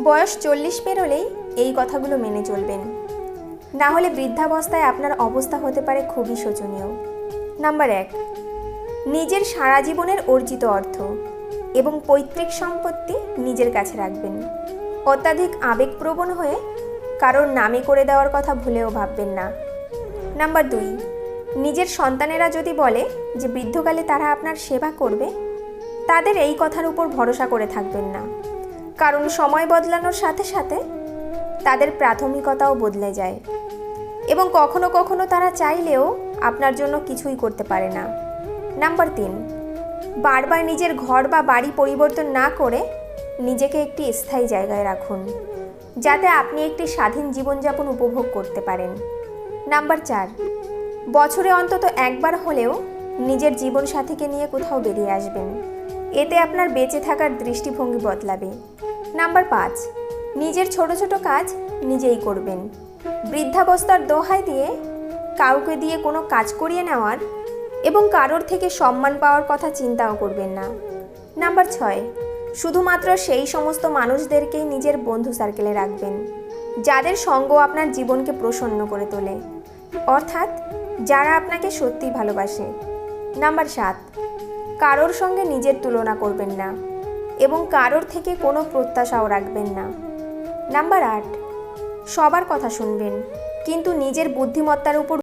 বয়স 40 পেরোলেই এই কথাগুলো মেনে চলবেন, না হলে বৃদ্ধাবস্থায় আপনার অবস্থা হতে পারে খুবই শোচনীয়। নাম্বার 1, নিজের সারা জীবনের অর্জিত অর্থ এবং পৈতৃক সম্পত্তি নিজের কাছে রাখবেন। অত্যাধিক আবেগপ্রবণ হয়ে কারোর নামে করে দেওয়ার কথা ভুলেও ভাববেন না। নাম্বার 2, নিজের সন্তানেরা যদি বলে যে বৃদ্ধকালে তারা আপনার সেবা করবে, তাদের এই কথার উপর ভরসা করে থাকবেন না, কারণ সময় বদলানোর সাথে সাথে তাদের প্রাথমিকতাও বদলে যায় এবং কখনো কখনো তারা চাইলেও আপনার জন্য কিছুই করতে পারে না। নাম্বার 3, বারবার নিজের ঘর বা বাড়ি পরিবর্তন না করে নিজেকে একটি স্থায়ী জায়গায় রাখুন, যাতে আপনি একটি স্বাধীন জীবনযাপন উপভোগ করতে পারেন। নাম্বার 4, বছরে অন্তত একবার হলেও নিজের জীবনসাথীকে নিয়ে কোথাও বেরিয়ে আসবেন, এতে আপনার বেঁচে থাকার দৃষ্টিভঙ্গি বদলাবে। নাম্বার 5, নিজের ছোট ছোট কাজ নিজেই করবেন। বৃদ্ধাবস্থার দোহাই দিয়ে কাউকে দিয়ে কোনো কাজ করিয়ে নেওয়ার এবং কারোর থেকে সম্মান পাওয়ার কথা চিন্তাও করবেন না। নাম্বার 6, শুধুমাত্র সেই সমস্ত মানুষদেরকেই নিজের বন্ধু সার্কেলে রাখবেন যাদের সঙ্গ আপনার জীবনকে প্রসন্ন করে তোলে, অর্থাৎ যারা আপনাকে সত্যিই ভালোবাসে। নাম্বার 7, কারোর সঙ্গে নিজের তুলনা করবেন না এবং কারোর থেকে কোনো প্রত্যাশাও রাখবেন না। নাম্বার 8, সবার কথা শুনবেন, কিন্তু নিজের বুদ্ধিমত্তার উপর